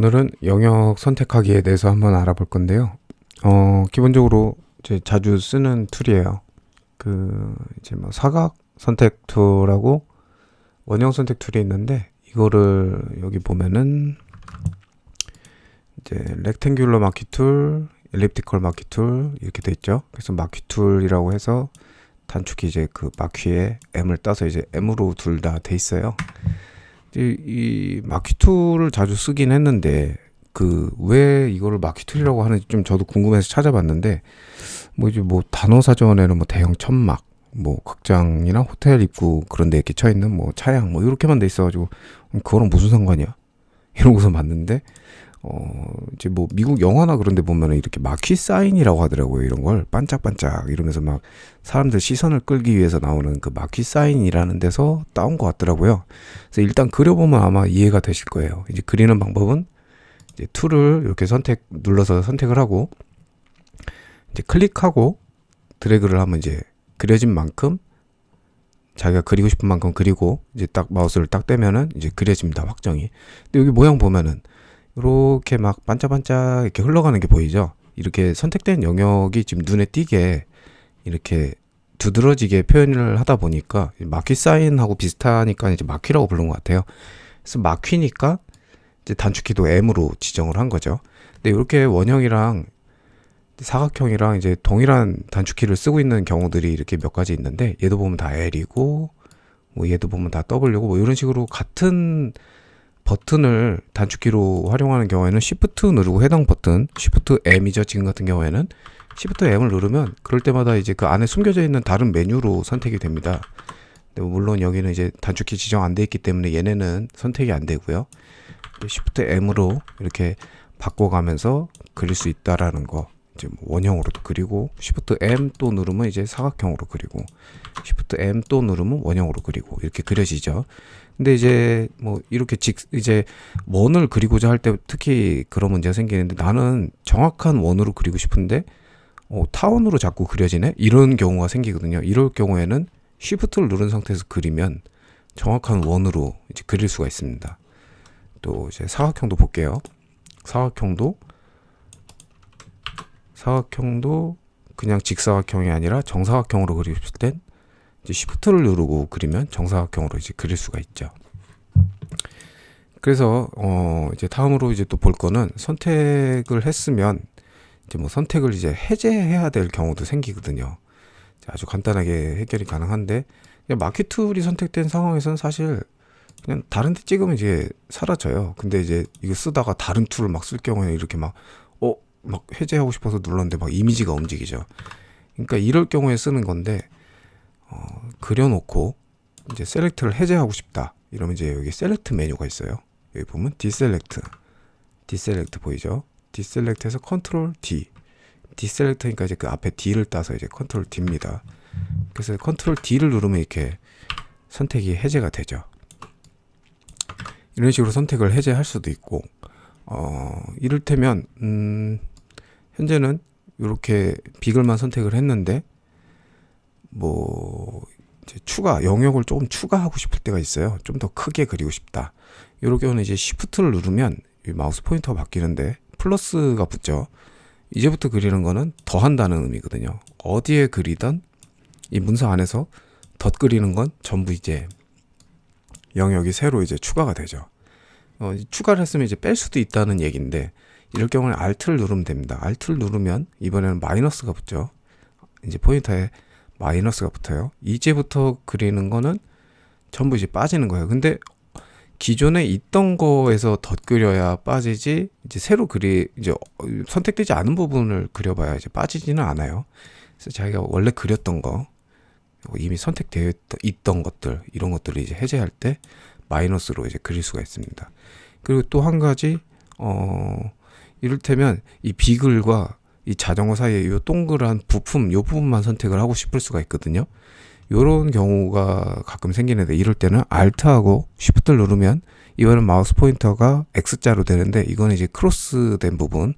오늘은 영역 선택하기에 대해서 한번 알아볼 건데요. 기본적으로 이제 자주 쓰는 툴이에요. 이제 뭐 사각 선택 툴하고 원형 선택 툴이 있는데, 이거를 여기 보면은 이제 렉탱귤러 마키 툴, 엘립티컬 마키 툴 이렇게 돼 있죠. 그래서 마키 툴이라고 해서 단축키 이제 그 마키에 M을 따서 이제 M으로 둘 다 돼 있어요. 이 마키 툴을 자주 쓰긴 했는데 왜 이거를 마키 툴이라고 하는지 좀 저도 궁금해서 찾아봤는데, 이제 단어 사전에는 대형 천막, 극장이나 호텔 입구 그런 데 이렇게 쳐 있는 차양 이렇게만 돼 있어가지고 그거랑 무슨 상관이야? 이러고서 봤는데, 이제 미국 영화나 그런 데 보면은 이렇게 마키 사인이라고 하더라고요. 이런 걸 반짝반짝 이러면서 막 사람들 시선을 끌기 위해서 나오는 그 마키 사인이라는 데서 따온 것 같더라고요. 그래서 일단 그려보면 아마 이해가 되실 거예요. 이제 그리는 방법은 이제 툴을 이렇게 눌러서 선택을 하고, 이제 클릭하고 드래그를 하면 이제 그려진 만큼 자기가 그리고 싶은 만큼 그리고, 이제 딱 마우스를 딱 떼면은 이제 그려집니다. 확정이. 근데 여기 모양 보면은 이렇게 막 반짝반짝 이렇게 흘러가는 게 보이죠? 이렇게 선택된 영역이 지금 눈에 띄게 이렇게 두드러지게 표현을 하다 보니까 마키 사인하고 비슷하니까 이제 마키라고 부른 것 같아요. 그래서 마키니까 이제 단축키도 M으로 지정을 한 거죠. 근데 이렇게 원형이랑 사각형이랑 이제 동일한 단축키를 쓰고 있는 경우들이 이렇게 몇 가지 있는데, 얘도 보면 다 L이고 얘도 보면 다 W고 이런 식으로 같은 버튼을 단축키로 활용하는 경우에는 Shift 누르고 해당 버튼 Shift M이죠. 지금 같은 경우에는 Shift M을 누르면 그럴 때마다 이제 그 안에 숨겨져 있는 다른 메뉴로 선택이 됩니다. 근데 물론 여기는 이제 단축키 지정 안 돼 있기 때문에 얘네는 선택이 안 되고요. Shift M으로 이렇게 바꿔가면서 그릴 수 있다라는 거. 이제 원형으로도 그리고, Shift M 또 누르면 이제 사각형으로 그리고, Shift M 또 누르면 원형으로 그리고 이렇게 그려지죠. 근데 이제 이렇게 이제 원을 그리고자 할 때 특히 그런 문제가 생기는데, 나는 정확한 원으로 그리고 싶은데 타원으로 자꾸 그려지네? 이런 경우가 생기거든요. 이럴 경우에는 Shift를 누른 상태에서 그리면 정확한 원으로 이제 그릴 수가 있습니다. 또 이제 사각형도 볼게요. 사각형도 그냥 직사각형이 아니라 정사각형으로 그리고 싶을 땐 이제 Shift를 누르고 그리면 정사각형으로 이제 그릴 수가 있죠. 그래서 이제 다음으로 이제 또 볼 거는, 선택을 했으면 이제 선택을 이제 해제해야 될 경우도 생기거든요. 아주 간단하게 해결이 가능한데, 그냥 마키 툴이 선택된 상황에서는 사실 그냥 다른 데 찍으면 이제 사라져요. 근데 이제 이거 쓰다가 다른 툴을 막 쓸 경우에 이렇게 막 해제하고 싶어서 눌렀는데 막 이미지가 움직이죠. 그러니까 이럴 경우에 쓰는 건데, 그려놓고 이제 셀렉트를 해제하고 싶다 이러면 이제 여기 셀렉트 메뉴가 있어요. 여기 보면 디셀렉트 보이죠? 디셀렉트에서 컨트롤 D, 디셀렉트니까 이제 그 앞에 D를 따서 이제 컨트롤 D입니다. 그래서 컨트롤 D를 누르면 이렇게 선택이 해제가 되죠. 이런 식으로 선택을 해제할 수도 있고, 이를테면 현재는 이렇게 비글만 선택을 했는데 이제 영역을 조금 추가하고 싶을 때가 있어요. 좀 더 크게 그리고 싶다. 이럴 경우는 이제 Shift를 누르면 이 마우스 포인터가 바뀌는데 플러스가 붙죠. 이제부터 그리는 거는 더한다는 의미거든요. 어디에 그리던 이 문서 안에서 덧 그리는 건 전부 이제 영역이 새로 이제 추가가 되죠. 추가를 했으면 이제 뺄 수도 있다는 얘기인데, 이럴 경우는 Alt를 누르면 됩니다. Alt를 누르면 이번에는 마이너스가 붙죠. 이제 포인터에 마이너스가 붙어요. 이제부터 그리는 거는 전부 이제 빠지는 거예요. 근데 기존에 있던 거에서 덧 그려야 빠지지, 이제 새로 이제 선택되지 않은 부분을 그려봐야 이제 빠지지는 않아요. 그래서 자기가 원래 그렸던 거, 이미 선택되어 있던 것들, 이런 것들을 이제 해제할 때 마이너스로 이제 그릴 수가 있습니다. 그리고 또 한 가지, 이를테면 이 비글과 이 자전거 사이에 이 동그란 부품, 이 부분만 선택을 하고 싶을 수가 있거든요. 이런 경우가 가끔 생기는데, 이럴 때는 Alt하고 Shift를 누르면 이거는 마우스 포인터가 X자로 되는데, 이거는 이제 크로스된 부분,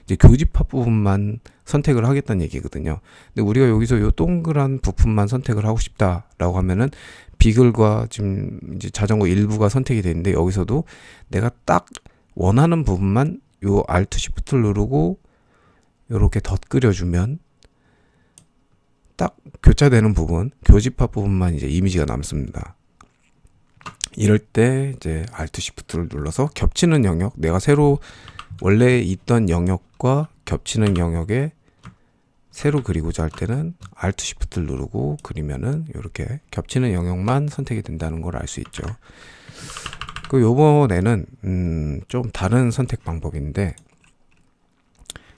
이제 교집합 부분만 선택을 하겠다는 얘기거든요. 근데 우리가 여기서 이 동그란 부품만 선택을 하고 싶다라고 하면은 비글과 지금 이제 자전거 일부가 선택이 되는데, 여기서도 내가 딱 원하는 부분만 요 Alt Shift를 누르고 요렇게 덧그려주면 딱 교차되는 부분, 교집합 부분만 이제 이미지가 남습니다. 이럴 때 이제 Alt Shift를 눌러서 겹치는 영역, 내가 새로 원래 있던 영역과 겹치는 영역에 새로 그리고자 할 때는 Alt Shift를 누르고 그리면은 이렇게 겹치는 영역만 선택이 된다는 걸 알 수 있죠. 그 요번에는 좀 다른 선택 방법인데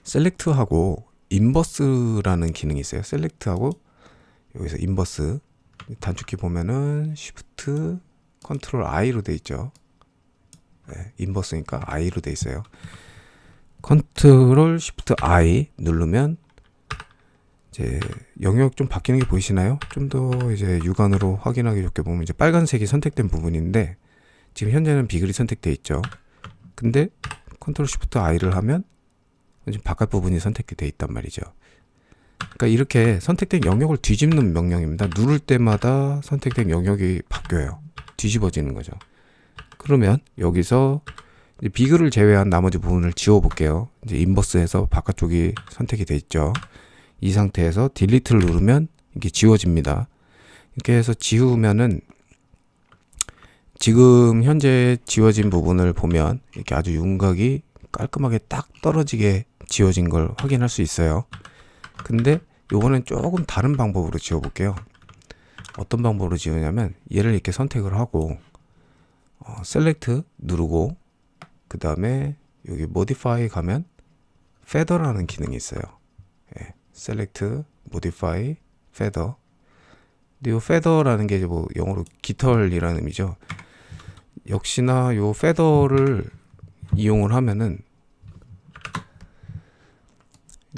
셀렉트하고 인버스라는 기능이 있어요. 셀렉트하고 여기서 인버스 단축키 보면은 Shift 컨트롤 I로 돼 있죠. 네, 인버스니까 I로 돼 있어요. 컨트롤 Shift I 누르면 이제 영역 좀 바뀌는 게 보이시나요? 좀 더 이제 육안으로 확인하기 좋게 보면 이제 빨간색이 선택된 부분인데 지금 현재는 비글이 선택되어 있죠. 근데 컨트롤 Shift I를 하면 지금 바깥 부분이 선택이 되어 있단 말이죠. 그러니까 이렇게 선택된 영역을 뒤집는 명령입니다. 누를 때마다 선택된 영역이 바뀌어요. 뒤집어지는 거죠. 그러면 여기서 이제 비글을 제외한 나머지 부분을 지워 볼게요. 이제 인버스에서 바깥쪽이 선택이 되어 있죠. 이 상태에서 딜리트를 누르면 이게 지워집니다. 이렇게 해서 지우면은 지금 현재 지워진 부분을 보면 이렇게 아주 윤곽이 깔끔하게 딱 떨어지게 지워진 걸 확인할 수 있어요. 근데 요거는 조금 다른 방법으로 지워 볼게요. 어떤 방법으로 지우냐면 얘를 이렇게 선택을 하고 셀렉트 누르고 그 다음에 여기 모디파이 가면 페더라는 기능이 있어요. 예, 셀렉트 모디파이 페더. 근데 요 페더라는 게 뭐 영어로 깃털이라는 의미죠. 역시나 요 페더를 이용을 하면은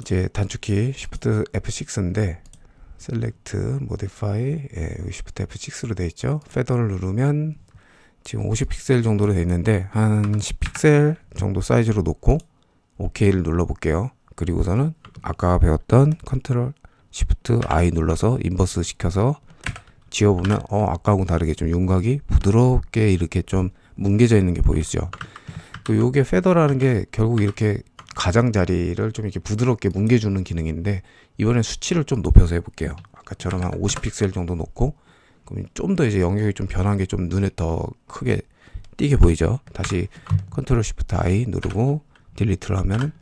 이제 단축키 Shift F6인데 Select, Modify, 예, 여기 Shift F6로 되어 있죠. 페더를 누르면 지금 50픽셀 정도로 되어 있는데 한 10픽셀 정도 사이즈로 놓고 OK를 눌러 볼게요. 그리고서는 아까 배웠던 Ctrl Shift I 눌러서 인버스 시켜서 지워보면 아까하고는 다르게 좀 윤곽이 부드럽게 이렇게 좀 뭉개져 있는 게 보이시죠. 요게 페더라는 게 결국 이렇게 가장자리를 좀 이렇게 부드럽게 뭉개주는 기능인데 이번엔 수치를 좀 높여서 해볼게요. 아까처럼 한 50픽셀 정도 놓고 그럼 좀 더 이제 영역이 좀 변한 게 좀 눈에 더 크게 띄게 보이죠. 다시 컨트롤 시프트 I 누르고 딜리트를 하면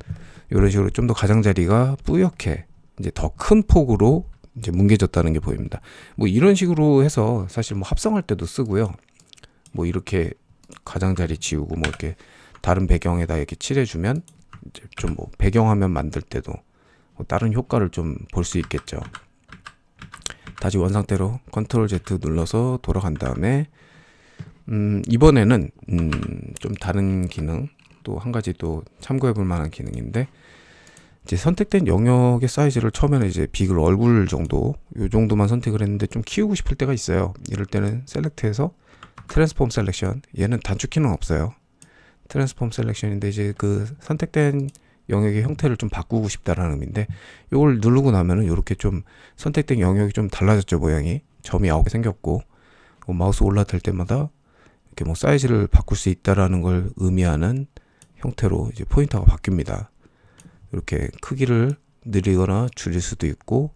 이런 식으로 좀 더 가장자리가 뿌옇게 이제 더 큰 폭으로 이제 뭉개졌다는 게 보입니다. 뭐 이런 식으로 해서 사실 뭐 합성할 때도 쓰고요. 뭐 이렇게 가장자리 지우고 뭐 이렇게 다른 배경에다 이렇게 칠해주면 이제 좀 뭐 배경화면 만들 때도 뭐 다른 효과를 좀 볼 수 있겠죠. 다시 원상태로 컨트롤 Z 눌러서 돌아간 다음에 이번에는 좀 다른 기능 또 한 가지 또 참고해 볼 만한 기능인데 이제 선택된 영역의 사이즈를 처음에는 이제 비글 얼굴 정도 요 정도만 선택을 했는데 좀 키우고 싶을 때가 있어요. 이럴 때는 셀렉트해서 트랜스폼 셀렉션, 얘는 단축키는 없어요. 트랜스폼 셀렉션인데 이제 그 선택된 영역의 형태를 좀 바꾸고 싶다라는 의미인데 이걸 누르고 나면은 이렇게 좀 선택된 영역이 좀 달라졌죠. 모양이 점이 9개 생겼고 마우스 올라탈 때마다 이렇게 뭐 사이즈를 바꿀 수 있다라는 걸 의미하는 형태로 이제 포인터가 바뀝니다. 이렇게 크기를 늘리거나 줄일 수도 있고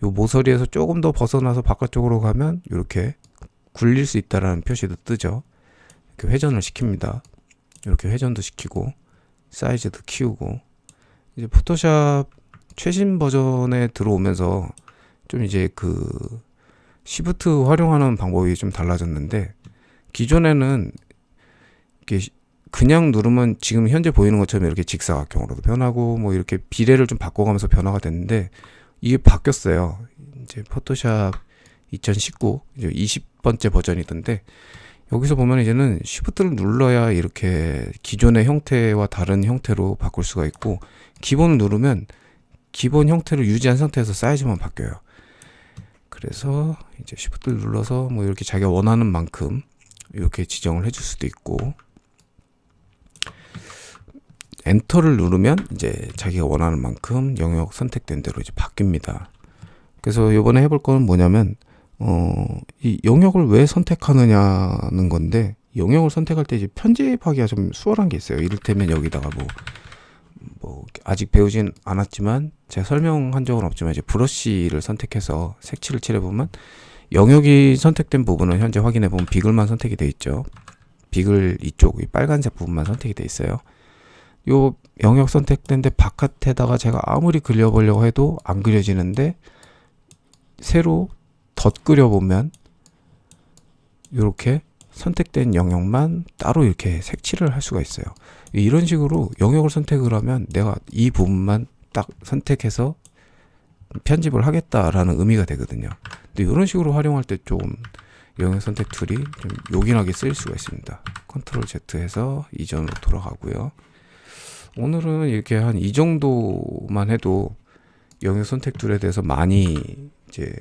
요 모서리에서 조금 더 벗어나서 바깥쪽으로 가면 이렇게 굴릴 수 있다라는 표시도 뜨죠. 이렇게 회전을 시킵니다. 이렇게 회전도 시키고 사이즈도 키우고 이제 포토샵 최신 버전에 들어오면서 좀 이제 그 시프트 활용하는 방법이 좀 달라졌는데 기존에는 이렇게 그냥 누르면 지금 현재 보이는 것처럼 이렇게 직사각형으로도 변하고 뭐 이렇게 비례를 좀 바꿔가면서 변화가 됐는데 이게 바뀌었어요. 이제 포토샵 2019 이제 20번째 버전이던데 여기서 보면 이제는 Shift를 눌러야 이렇게 기존의 형태와 다른 형태로 바꿀 수가 있고 기본을 누르면 기본 형태를 유지한 상태에서 사이즈만 바뀌어요. 그래서 이제 Shift를 눌러서 뭐 이렇게 자기가 원하는 만큼 이렇게 지정을 해줄 수도 있고 엔터를 누르면 이제 자기가 원하는 만큼 영역 선택된 대로 이제 바뀝니다. 그래서 이번에 해볼 거는 뭐냐면 이 영역을 왜 선택하느냐는 건데 영역을 선택할 때 이제 편집하기가 좀 수월한 게 있어요. 이를테면 여기다가 뭐 아직 배우진 않았지만 제가 설명한 적은 없지만 이제 브러쉬를 선택해서 색칠을 칠해보면 영역이 선택된 부분은 현재 확인해보면 비글만 선택이 돼 있죠. 비글 이쪽 이 빨간색 부분만 선택이 돼 있어요. 요 영역 선택된데 바깥에다가 제가 아무리 그려보려고 해도 안 그려지는데 새로 덧 그려보면 이렇게 선택된 영역만 따로 이렇게 색칠을 할 수가 있어요. 이런 식으로 영역을 선택을 하면 내가 이 부분만 딱 선택해서 편집을 하겠다라는 의미가 되거든요. 근데 이런 식으로 활용할 때 좀 영역 선택 툴이 좀 요긴하게 쓰일 수가 있습니다. 컨트롤 Z 해서 이전으로 돌아가고요. 오늘은 이렇게 한 이 정도만 해도 영역 선택 툴에 대해서 많이 이제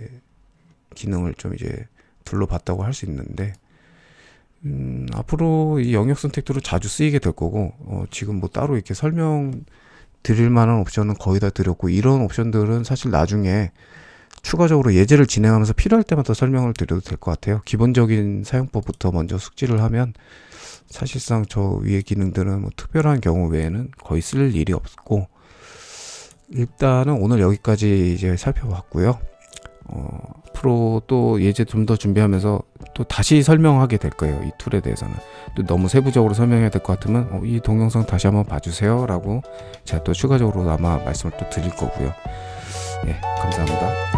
기능을 좀 이제 둘러봤다고 할 수 있는데 앞으로 이 영역 선택 툴은 자주 쓰이게 될 거고 지금 뭐 따로 이렇게 설명 드릴 만한 옵션은 거의 다 드렸고 이런 옵션들은 사실 나중에 추가적으로 예제를 진행하면서 필요할 때마다 설명을 드려도 될 것 같아요. 기본적인 사용법부터 먼저 숙지를 하면 사실상 저 위의 기능들은 뭐 특별한 경우 외에는 거의 쓸 일이 없고 일단은 오늘 여기까지 이제 살펴봤고요. 앞으로 또 예제 좀 더 준비하면서 또 다시 설명하게 될 거예요. 이 툴에 대해서는 또 너무 세부적으로 설명해야 될 것 같으면 이 동영상 다시 한번 봐주세요 라고 제가 또 추가적으로 아마 말씀을 또 드릴 거고요. 예, 감사합니다.